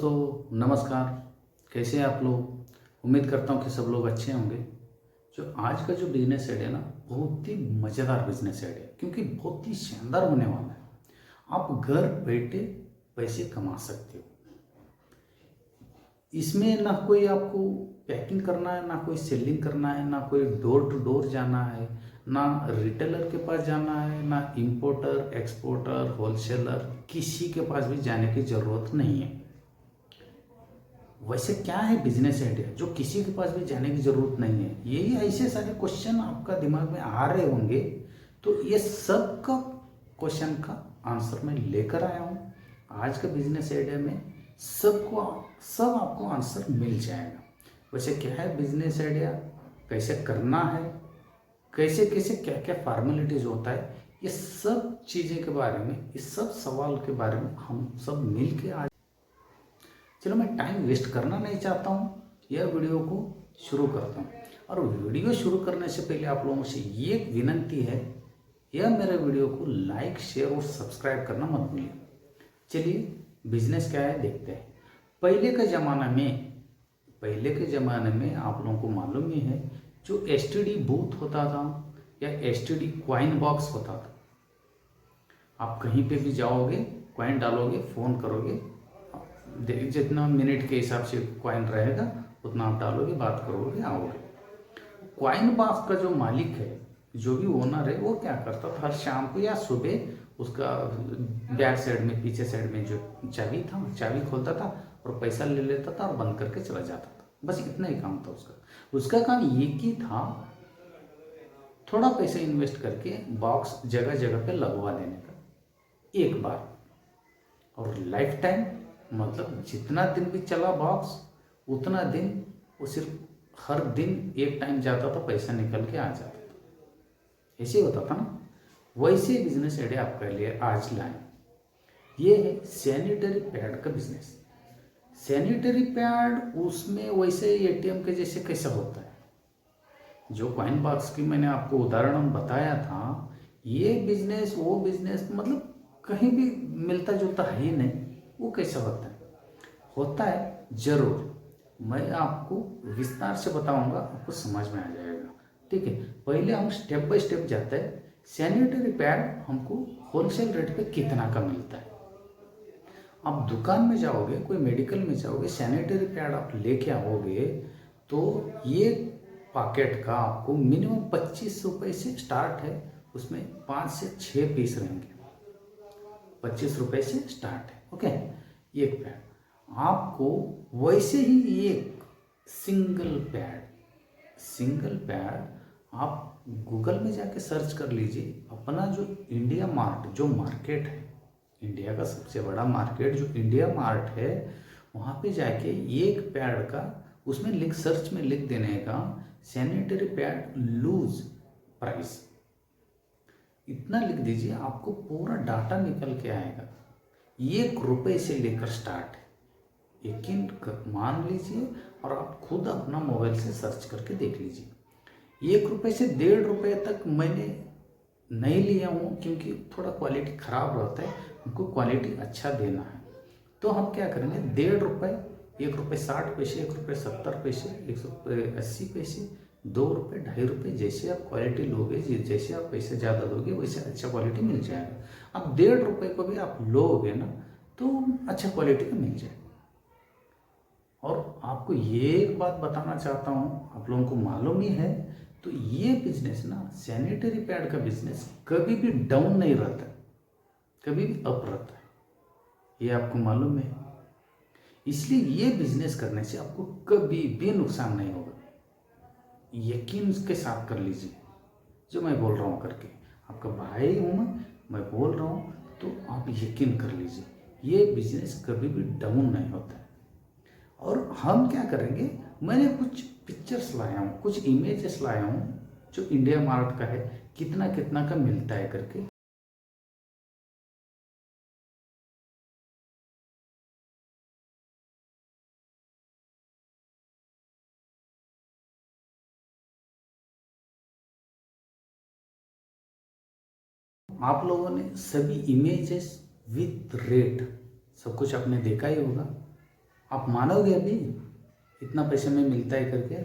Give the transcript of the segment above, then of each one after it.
दोस्तों, नमस्कार। कैसे हैं आप लोग? उम्मीद करता हूँ कि सब लोग अच्छे होंगे। जो आज का जो बिजनेस आइडिया है ना, बहुत ही मज़ेदार बिजनेस आइडिया है क्योंकि बहुत ही शानदार होने वाला है। आप घर बैठे पैसे कमा सकते हो। इसमें ना कोई आपको पैकिंग करना है, ना कोई सेलिंग करना है, ना कोई डोर टू डोर जाना है, ना रिटेलर के पास जाना है, ना इंपोर्टर, एक्सपोर्टर, होलसेलर, किसी के पास भी जाने की ज़रूरत नहीं है। वैसे क्या है बिजनेस आइडिया जो किसी के पास भी जाने की जरूरत नहीं है? यही ऐसे सारे क्वेश्चन आपका दिमाग में आ रहे होंगे, तो ये सब का क्वेश्चन का आंसर मैं लेकर आया हूँ। आज का बिजनेस आइडिया में सब आपको आंसर मिल जाएगा। वैसे क्या है बिजनेस आइडिया, कैसे करना है, कैसे कैसे क्या क्या फॉर्मेलिटीज होता है, ये सब चीज़ें के बारे में, इस सब सवाल के बारे में हम सब मिल के आज चलो, मैं टाइम वेस्ट करना नहीं चाहता हूँ, यह वीडियो को शुरू करता हूँ। और वीडियो शुरू करने से पहले आप लोगों से ये विनंती है, यह मेरे वीडियो को लाइक, शेयर और सब्सक्राइब करना मत भूलिए। चलिए बिजनेस क्या है देखते हैं। पहले के ज़माने में आप लोगों को मालूम ही है, जो एसटीडी बूथ होता था या एसटीडी कॉइन बॉक्स होता था। आप कहीं पे भी जाओगे, कॉइन डालोगे, फ़ोन करोगे, जितना मिनट के हिसाब से कॉइन रहेगा उतना आप डालोगे, बात करोगे, आओगे। कॉइन बॉक्स का जो मालिक है, जो भी ओनर है, वो क्या करता था, हर शाम को या सुबह उसका बैक साइड में, पीछे साइड में जो चाबी था, चाबी खोलता था और पैसा ले लेता था और बंद करके चला जाता था। बस इतना ही काम था उसका काम एक ही था, थोड़ा पैसा इन्वेस्ट करके बॉक्स जगह जगह पे लगवा देने का एक बार, और लाइफ टाइम, मतलब जितना दिन भी चला बॉक्स उतना दिन वो सिर्फ हर दिन एक टाइम जाता था, पैसा निकल के आ जाता था। ऐसे होता था ना। वैसे बिजनेस आइडिया आपके लिए आज लाए। ये है सैनिटरी पैड का बिजनेस। सैनिटरी पैड उसमें वैसे एटीएम के जैसे कैसा होता है, जो कॉइन बॉक्स की मैंने आपको उदाहरण बताया था, ये बिजनेस वो बिजनेस मतलब कहीं भी मिलता जुलता है ही नहीं। वो कैसा होता है जरूर, मैं आपको विस्तार से बताऊंगा, आपको समझ में आ जाएगा। ठीक है, पहले हम स्टेप बाय स्टेप जाते हैं। सैनिटरी पैड हमको होलसेल रेट पे कितना का मिलता है? आप दुकान में जाओगे, कोई मेडिकल में जाओगे, सैनिटरी पैड आप लेके आओगे तो ये पैकेट का आपको मिनिमम 25 रुपये से स्टार्ट है। उसमें 5 से 6 पीस रहेंगे, 25 रुपये से स्टार्ट है। ओके, एक पैड आपको वैसे ही एक सिंगल पैड आप गूगल में जाके सर्च कर लीजिए। अपना जो इंडिया मार्ट जो मार्केट है, इंडिया का सबसे बड़ा मार्केट जो इंडिया मार्ट है, वहाँ पे जाके एक पैड का उसमें सर्च में लिख देने का सैनिटरी पैड लूज प्राइस, इतना लिख दीजिए, आपको पूरा डाटा निकल के आएगा। 1 रुपये से लेकर स्टार्ट है, यकीन मान लीजिए, और आप खुद अपना मोबाइल से सर्च करके देख लीजिए। 1 रुपये से 1.5 रुपये तक मैंने नहीं लिया हूँ, क्योंकि थोड़ा क्वालिटी ख़राब रहता है, उनको क्वालिटी अच्छा देना है। तो हम क्या करेंगे, 1.5 रुपये, 1 रुपये 60 पैसे, 1 रुपये 70 पैसे, 180 पैसे, 2 रुपये, 2.5 रुपये, जैसे आप क्वालिटी लोगे, जैसे आप पैसे ज़्यादा दोगे वैसे अच्छा क्वालिटी मिल जाएगा। अब 1.5 रुपये को भी आप लोगे ना तो अच्छा क्वालिटी का मिल जाएगा। और आपको ये एक बात बताना चाहता हूँ, आप लोगों को मालूम ही है, तो ये बिजनेस ना, सैनिटरी पैड का बिजनेस कभी भी डाउन नहीं रहता, कभी भी अप रहता है, ये आपको मालूम है। इसलिए ये बिजनेस करने से आपको कभी भी नुकसान नहीं होगा, यकीन के साथ कर लीजिए। जो मैं बोल रहा हूँ करके, आपका भाई हूँ मैं बोल रहा हूँ, तो आप यकीन कर लीजिए, ये बिजनेस कभी भी डाउन नहीं होता है। और हम क्या करेंगे, मैंने कुछ पिक्चर्स लाया हूँ, कुछ इमेजेस लाया हूँ जो इंडिया मार्ट का है, कितना कितना का मिलता है करके। आप लोगों ने सभी इमेजेस विथ रेट सब कुछ आपने देखा ही होगा। आप मानोगे अभी इतना पैसे में मिलता है करके?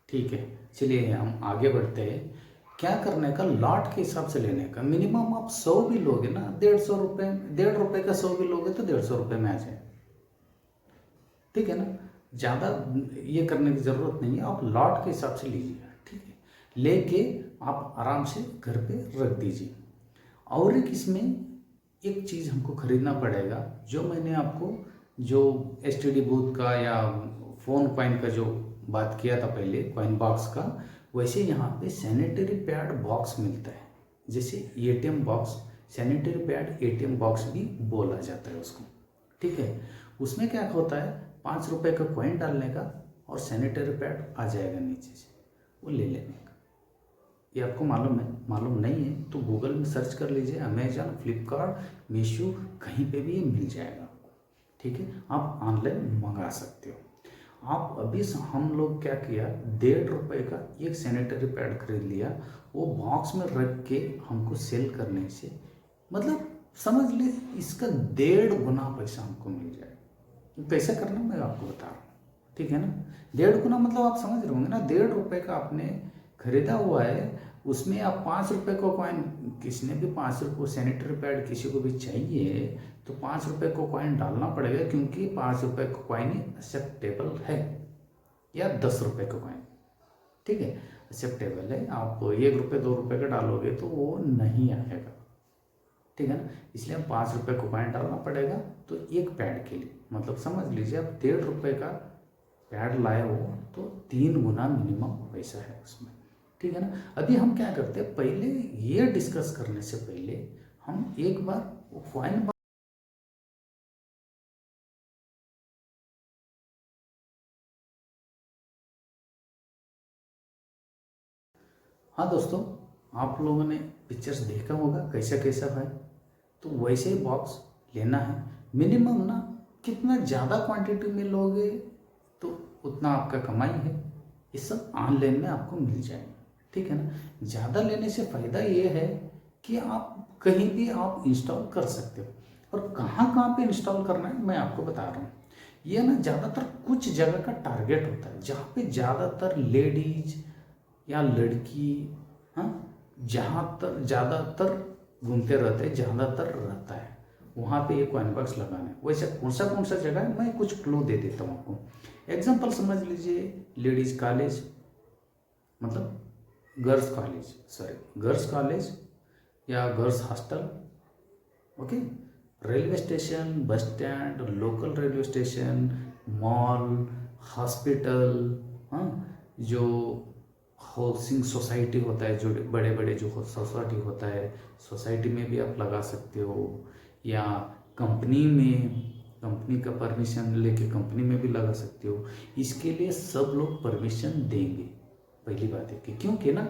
ठीक है, चलिए हम आगे बढ़ते हैं। क्या करने का, लॉट के हिसाब से लेने का। मिनिमम आप 100 भी लोगे ना, 150 रुपये, 1.5 रुपये का 100 भी लोगे तो 150 रुपये में आ जाए, ठीक है ना। ज़्यादा ये करने की ज़रूरत नहीं है, आप लॉट के हिसाब से लीजिए, ठीक है। लेके आप आराम से घर पे रख दीजिए। और एक इसमें एक चीज़ हमको खरीदना पड़ेगा, जो मैंने आपको जो एसटीडी बूथ का या फ़ोन कॉइन का जो बात किया था पहले, कॉइन बॉक्स का, वैसे यहाँ पे सैनिटरी पैड बॉक्स मिलता है। जैसे ATM box, sanitary pad ATM box भी बोला जाता है उसको, ठीक है। उसमें क्या होता है, 5 रुपये का कॉइन डालने का और सैनिटरी पैड आ जाएगा नीचे से, वो ले लेने का। ये आपको मालूम है? मालूम नहीं है तो गूगल में सर्च कर लीजिए, अमेजन, फ्लिपकार्ट, मीशो, कहीं पे भी ये मिल जाएगा आपको, ठीक है। आप ऑनलाइन मंगा सकते हो। आप अभी हम लोग क्या किया, 1.5 रुपये का एक सैनिटरी पैड खरीद लिया, वो बॉक्स में रख के हमको सेल करने से, मतलब समझ ले इसका 1.5 गुना पैसा हमको मिल जाए। कैसे करना मैं आपको बता रहा हूँ, ठीक है ना। 1.5 गुना मतलब आप समझ रहे होंगे ना, 1.5 रुपये का आपने खरीदा हुआ है, उसमें आप 5 रुपये को कॉइन, किसी ने भी 5 रुपये सैनिटरी पैड किसी को भी चाहिए तो 5 रुपये को कॉइन डालना पड़ेगा, क्योंकि 5 रुपये को कॉइन एक्सेप्टेबल है, या 10 रुपये का कॉइन, ठीक है, एक्सेप्टेबल है। आप 1 रुपये 2 रुपये का डालोगे तो वो नहीं आएगा, ठीक है ना। इसलिए 5 रुपये को कॉइन डालना पड़ेगा। तो एक पैड के लिए, मतलब समझ लीजिए आप 1.5 रुपये का पैड लाए हो तो 3 गुना मिनिमम पैसा है उसमें, ठीक है ना। अभी हम क्या करते हैं, पहले ये डिस्कस करने से पहले हम एक बार वो कॉइन, हाँ दोस्तों, आप लोगों ने पिक्चर्स देखा होगा कैसा कैसा है, तो वैसे ही बॉक्स लेना है। मिनिमम ना, कितना ज़्यादा क्वांटिटी में लोगे तो उतना आपका कमाई है। ये सब ऑनलाइन में आपको मिल जाएगा, ठीक है ना। ज़्यादा लेने से फ़ायदा ये है कि आप कहीं भी आप इंस्टॉल कर सकते हो, और कहाँ कहाँ पे इंस्टॉल करना है मैं आपको बता रहा हूँ। ये ना ज़्यादातर कुछ जगह का टारगेट होता है, जहाँ पे ज़्यादातर लेडीज या लड़की, हाँ, जहाँ तर ज़्यादातर घूमते रहते हैं, ज़्यादातर रहता है, वहाँ पे ये कॉइन बॉक्स लगाना है। वैसे कौन सा जगह है, मैं कुछ क्लू दे देता हूँ आपको। एग्जांपल समझ लीजिए, लेडीज़ कॉलेज, मतलब गर्ल्स कॉलेज, गर्ल्स कॉलेज या girls hostel, okay. Railway station, bus stand, local railway station, mall, hospital, हाँ, जो हाउसिंग सोसाइटी होता है, जो बड़े बड़े जो सोसाइटी होता है, सोसाइटी में भी आप लगा सकते हो, या कंपनी में, कंपनी का परमिशन लेके कंपनी में भी लगा सकते हो। इसके लिए सब लोग परमिशन देंगे, पहली बात है कि, क्योंकि ना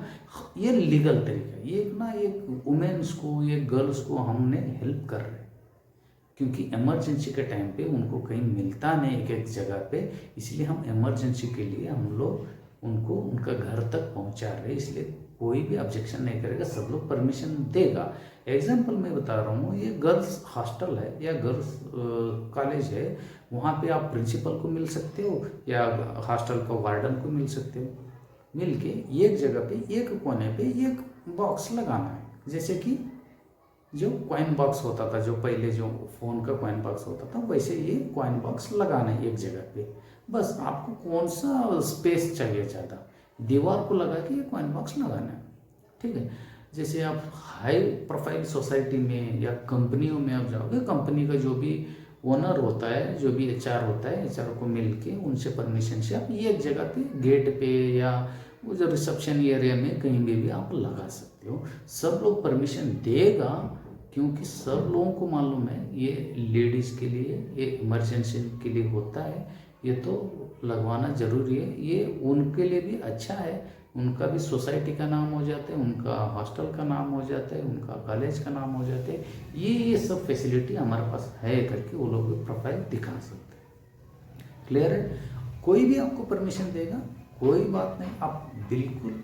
ये लीगल तरीका है, ये ना एक वुमेन्स को, ये गर्ल्स को हमने हेल्प कर रहे हैं, क्योंकि इमरजेंसी के टाइम पे उनको कहीं मिलता नहीं एक एक जगह पे, इसलिए हम इमरजेंसी के लिए हम लोग उनको उनका घर तक पहुंचा रहे हैं। इसलिए कोई भी ऑब्जेक्शन नहीं करेगा, सब लोग परमिशन देगा। एग्जाम्पल मैं बता रहा हूँ, ये गर्ल्स हॉस्टल है या गर्ल्स कॉलेज है, वहाँ पे आप प्रिंसिपल को मिल सकते हो या हॉस्टल का वार्डन को मिल सकते हो। मिल के एक जगह पे, एक कोने पे एक बॉक्स लगाना है, जैसे कि जो कॉइन बॉक्स होता था, जो पहले जो फ़ोन का कॉइन बॉक्स होता था, वैसे ये कॉइन बॉक्स लगाना है एक जगह पे। बस आपको कौन सा स्पेस चाहिए ज़्यादा, दीवार को लगा के ये कॉइन बॉक्स लगाना है, ठीक है। जैसे आप हाई प्रोफाइल सोसाइटी में या कंपनियों में आप जाओगे, कंपनी का जो भी ओनर होता है, जो भी एचआर होता है, एचआर को मिल के उनसे परमिशन से आप एक जगह पे, गेट पे या वो जो रिसेप्शन एरिया में कहीं भी आप लगा सकते हो। सब लोग परमिशन देगा, क्योंकि सब लोगों को मालूम है ये लेडीज़ के लिए, ये इमरजेंसी के लिए होता है, ये तो लगवाना ज़रूरी है। ये उनके लिए भी अच्छा है, उनका भी सोसाइटी का नाम हो जाता है, उनका हॉस्टल का नाम हो जाता है, उनका कॉलेज का नाम हो जाता है। ये सब फैसिलिटी हमारे पास है करके वो लोग भी प्रोफाइल दिखा सकते हैं। क्लियर है? कोई भी आपको परमिशन देगा, कोई बात नहीं, आप बिल्कुल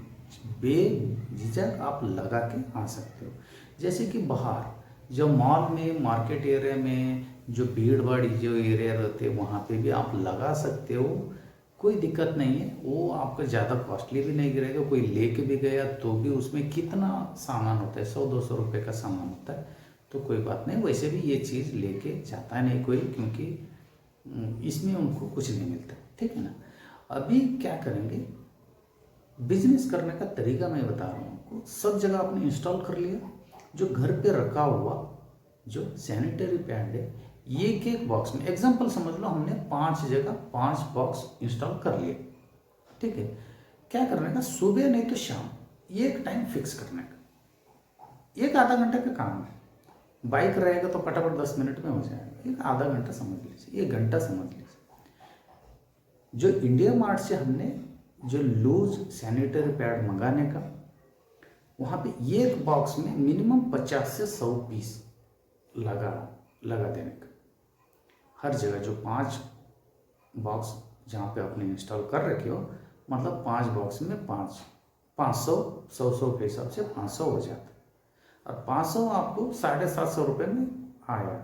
बेझिझक आप लगा के आ सकते हो। जैसे कि बाहर जो मॉल में, मार्केट एरिया में जो भीड़ भाड़ जो एरिया रहते हैं वहाँ पे भी आप लगा सकते हो, कोई दिक्कत नहीं है। वो आपका ज़्यादा कॉस्टली भी नहीं गिरेगा। कोई लेके भी गया तो भी उसमें कितना सामान होता है, 100-200 रुपये का सामान होता है, तो कोई बात नहीं। वैसे भी ये चीज़ लेके जाता नहीं कोई, क्योंकि इसमें उनको कुछ नहीं मिलता, ठीक है ना। अभी क्या करेंगे, बिजनेस करने का तरीका मैं बता रहा हूँ आपको। सब जगह आपने इंस्टॉल कर लिया। जो घर पे रखा हुआ जो सैनिटरी पैड है, एक एक बॉक्स में, एग्जांपल समझ लो हमने 5 जगह 5 बॉक्स इंस्टॉल कर लिए, ठीक है। क्या करने का, सुबह नहीं तो शाम एक टाइम फिक्स करने का। एक आधा घंटे का काम है। बाइक रहेगा तो फटाफट 10 मिनट में हो जाएगा। एक आधा घंटा समझ लीजिए, 1 घंटा समझ लीजिए। जो इंडिया मार्ट से हमने जो लूज सैनिटरी पैड मंगाने का, वहाँ पे एक बॉक्स में मिनिमम 50 से 100 पीस लगा देने का। हर जगह जो 5 बॉक्स जहाँ पे आपने इंस्टॉल कर रखे हो, मतलब 5 बॉक्स में 500 100 के हिसाब से 500 हो जाता है। और 500 आपको 750 रुपये में आया,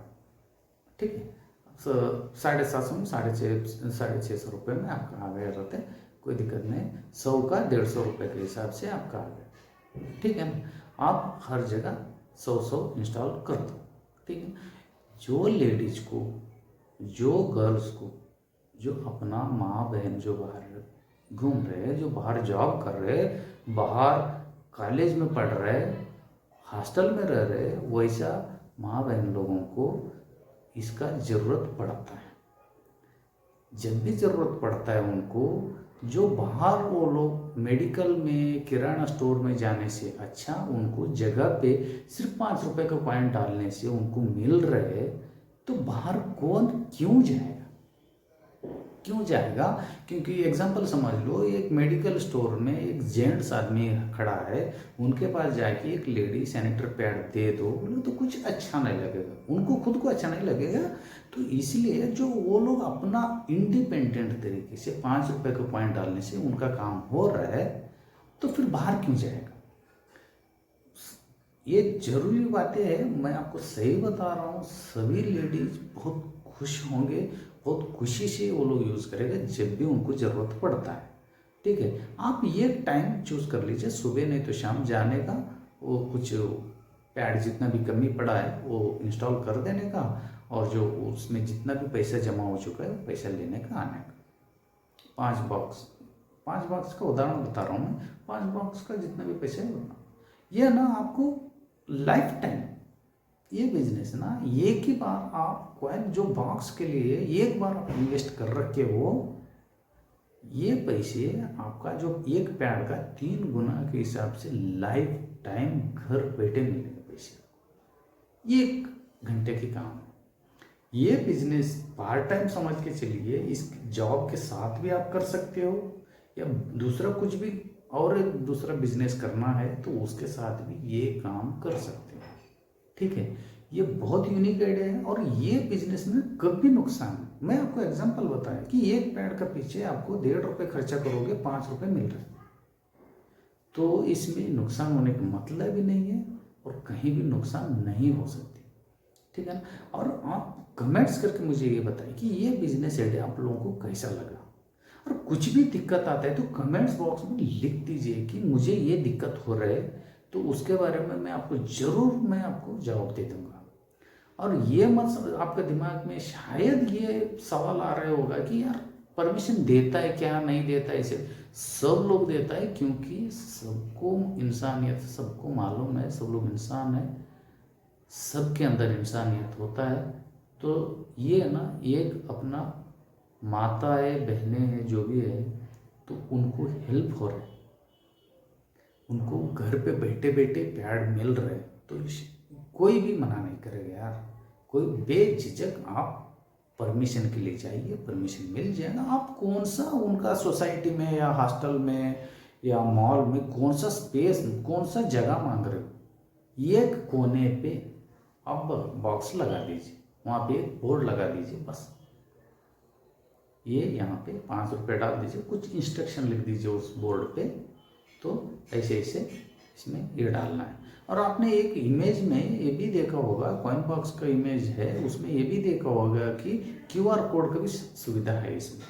ठीक है। 750 में 650 रुपये में आपका आ गया रहता है, कोई दिक्कत नहीं। 100 का 150 रुपये के हिसाब से आपका आ गया, ठीक है। आप हर जगह 100 इंस्टॉल कर दो, ठीक है। जो लेडीज को, जो गर्ल्स को, जो अपना माँ बहन जो बाहर घूम रहे, जो बाहर जॉब कर रहे, बाहर कॉलेज में पढ़ रहे, हॉस्टल में रह रहे, वैसा माँ बहन लोगों को इसका ज़रूरत पड़ता है। जब भी ज़रूरत पड़ता है उनको, जो बाहर वो लोग मेडिकल में, किराना स्टोर में जाने से अच्छा उनको जगह पे सिर्फ 5 रुपए का कॉइन डालने से उनको मिल रहे, तो बाहर कौन क्यों जाएगा, क्यों जाएगा। क्योंकि एग्जांपल समझ लो, एक मेडिकल स्टोर में एक जेंट्स आदमी खड़ा है, उनके पास जाके एक लेडी सैनिटरी पैड दे दो, बोले तो कुछ अच्छा नहीं लगेगा, उनको खुद को अच्छा नहीं लगेगा। तो इसलिए जो वो लोग अपना इंडिपेंडेंट तरीके से 5 रुपए का पॉइंट डालने से उनका काम हो रहा है, तो फिर बाहर क्यों जाएगा। ये जरूरी बातें हैं, मैं आपको सही बता रहा हूँ। सभी लेडीज बहुत खुश होंगे, बहुत खुशी से वो लोग यूज़ करेंगे जब भी उनको ज़रूरत पड़ता है, ठीक है। आप ये टाइम चूज़ कर लीजिए, सुबह नहीं तो शाम जाने का, वो कुछ पैड जितना भी कमी पड़ा है वो इंस्टॉल कर देने का, और जो उसमें जितना भी पैसा जमा हो चुका है पैसा लेने का, आने का। 5 बॉक्स का उदाहरण बता रहा हूँ मैं। 5 बॉक्स का जितना भी पैसा है ये ना आपको लाइफ टाइम, ये बिजनेस ना एक ही बार आप कॉइन जो बॉक्स के लिए एक बार आप इन्वेस्ट कर रखे हो, ये पैसे आपका जो एक पैड का 3 गुना के हिसाब से लाइफ टाइम घर बैठे मिलेंगे पैसे। 1 घंटे की काम है ये बिजनेस। पार्ट टाइम समझ के चलिए, इस जॉब के साथ भी आप कर सकते हो, या दूसरा कुछ भी और एक दूसरा बिजनेस करना है तो उसके साथ भी ये काम कर सकते हो, ठीक है। ये बहुत यूनिक आइडिया है, और ये बिजनेस में कभी नुकसान, मैं आपको एग्जांपल बताया कि एक पैड का पीछे आपको 1.5 रुपये खर्चा करोगे, 5 रुपये मिल रहे, तो इसमें नुकसान होने का मतलब ही नहीं है, और कहीं भी नुकसान नहीं हो सकती, ठीक है ना। और आप कमेंट्स करके मुझे ये बताएं कि ये बिजनेस आइडिया आप लोगों को कैसा लगा, और कुछ भी दिक्कत आता है तो कमेंट्स बॉक्स में लिख दीजिए कि मुझे ये दिक्कत हो रहा है, तो उसके बारे में मैं आपको जवाब दे दूंगा। और ये मत आपके दिमाग में शायद ये सवाल आ रहा होगा कि यार परमिशन देता है क्या, नहीं देता है। इसे सब लोग देता है, क्योंकि सबको इंसानियत, सबको मालूम है, सब लोग इंसान है, सबके अंदर इंसानियत होता है। तो ये ना एक अपना माताएं बहनें हैं जो भी है, तो उनको हेल्प हो रहा है, उनको घर पे बैठे बैठे पैड मिल रहे, तो कोई भी मना नहीं करेगा यार। कोई बेझिझक आप परमिशन के लिए जाइए, परमिशन मिल जाएगा। आप कौन सा उनका सोसाइटी में या हॉस्टल में या मॉल में कौन सा स्पेस, कौन सा जगह मांग रहे हो, एक कोने पे आप बॉक्स लगा दीजिए, वहाँ पे एक बोर्ड लगा दीजिए, बस ये यहाँ पे 5 रुपये डाल दीजिए, कुछ इंस्ट्रक्शन लिख दीजिए उस बोर्ड पे, तो ऐसे ऐसे इसमें ये डालना है। और आपने एक इमेज में ये भी देखा होगा, कॉइन बॉक्स का इमेज है, उसमें ये भी देखा होगा कि QR कोड का भी सुविधा है इसमें।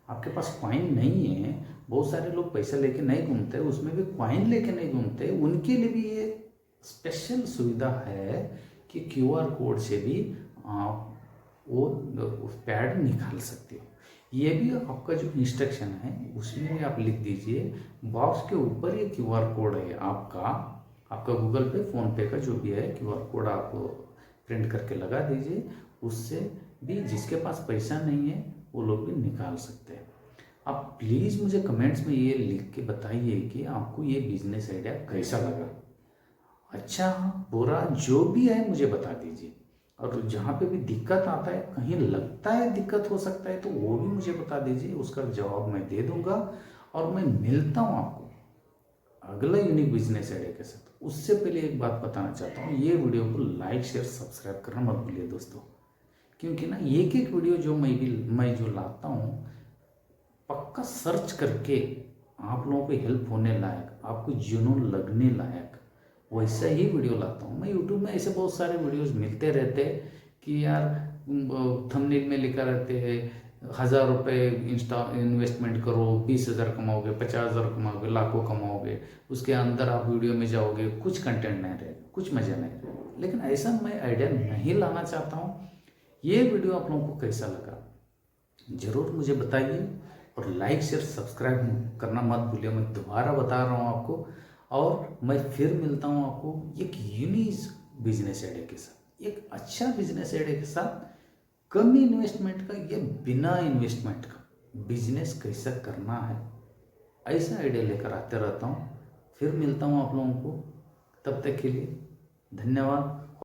आपके पास कॉइन नहीं है, बहुत सारे लोग पैसा लेके नहीं घूमते, उसमें भी कॉइन लेके नहीं घूमते, उनके लिए भी ये स्पेशल सुविधा है कि QR कोड से भी आप वो पैड निकाल सकते हो। ये भी आपका जो इंस्ट्रक्शन है उसमें आप लिख दीजिए, बॉक्स के ऊपर ये QR कोड है आपका गूगल पे, फ़ोन पे का जो भी है QR कोड आप प्रिंट करके लगा दीजिए। उससे भी जिसके पास पैसा नहीं है वो लोग भी निकाल सकते हैं। आप प्लीज़ मुझे कमेंट्स में ये लिख के बताइए कि आपको ये बिजनेस आइडिया कैसा लगा। अच्छा बुरा जो भी है मुझे बता दीजिए, और जहाँ पे भी दिक्कत आता है, कहीं लगता है दिक्कत हो सकता है, तो वो भी मुझे बता दीजिए, उसका जवाब मैं दे दूंगा। और मैं मिलता हूँ आपको अगला यूनिक बिजनेस आइडिया के साथ। उससे पहले एक बात बताना चाहता हूँ, ये वीडियो को लाइक शेयर सब्सक्राइब करना मत भूलिए दोस्तों, क्योंकि ना एक एक वीडियो जो मैं जो लाता हूँ पक्का सर्च करके आप लोगों को हेल्प होने लायक, आपको जुनून लगने लायक वैसा ही वीडियो लाता हूँ मैं। यूट्यूब में ऐसे बहुत सारे वीडियोस मिलते रहते हैं कि यार थंबनेल में लिखा रहते हैं 1000 रुपये इन्वेस्टमेंट करो, 20,000 कमाओगे, 50,000 कमाओगे, लाखों कमाओगे। उसके अंदर आप वीडियो में जाओगे, कुछ कंटेंट नहीं रहेगा, कुछ मज़ा नहीं रहेगा। लेकिन ऐसा मैं आइडिया नहीं लाना चाहता हूँ। ये वीडियो आप लोगों को कैसा लगा ज़रूर मुझे बताइए, और लाइक शेयर सब्सक्राइब करना मत भूलिए। मैं दोबारा बता रहा हूँ आपको, और मैं फिर मिलता हूँ आपको एक यूनिक बिजनेस आइडिया के साथ, एक अच्छा बिजनेस आइडिया के साथ, कम इन्वेस्टमेंट का या बिना इन्वेस्टमेंट का बिजनेस कैसा करना है, ऐसा आइडिया लेकर आते रहता हूँ। फिर मिलता हूँ आप लोगों को, तब तक के लिए धन्यवाद।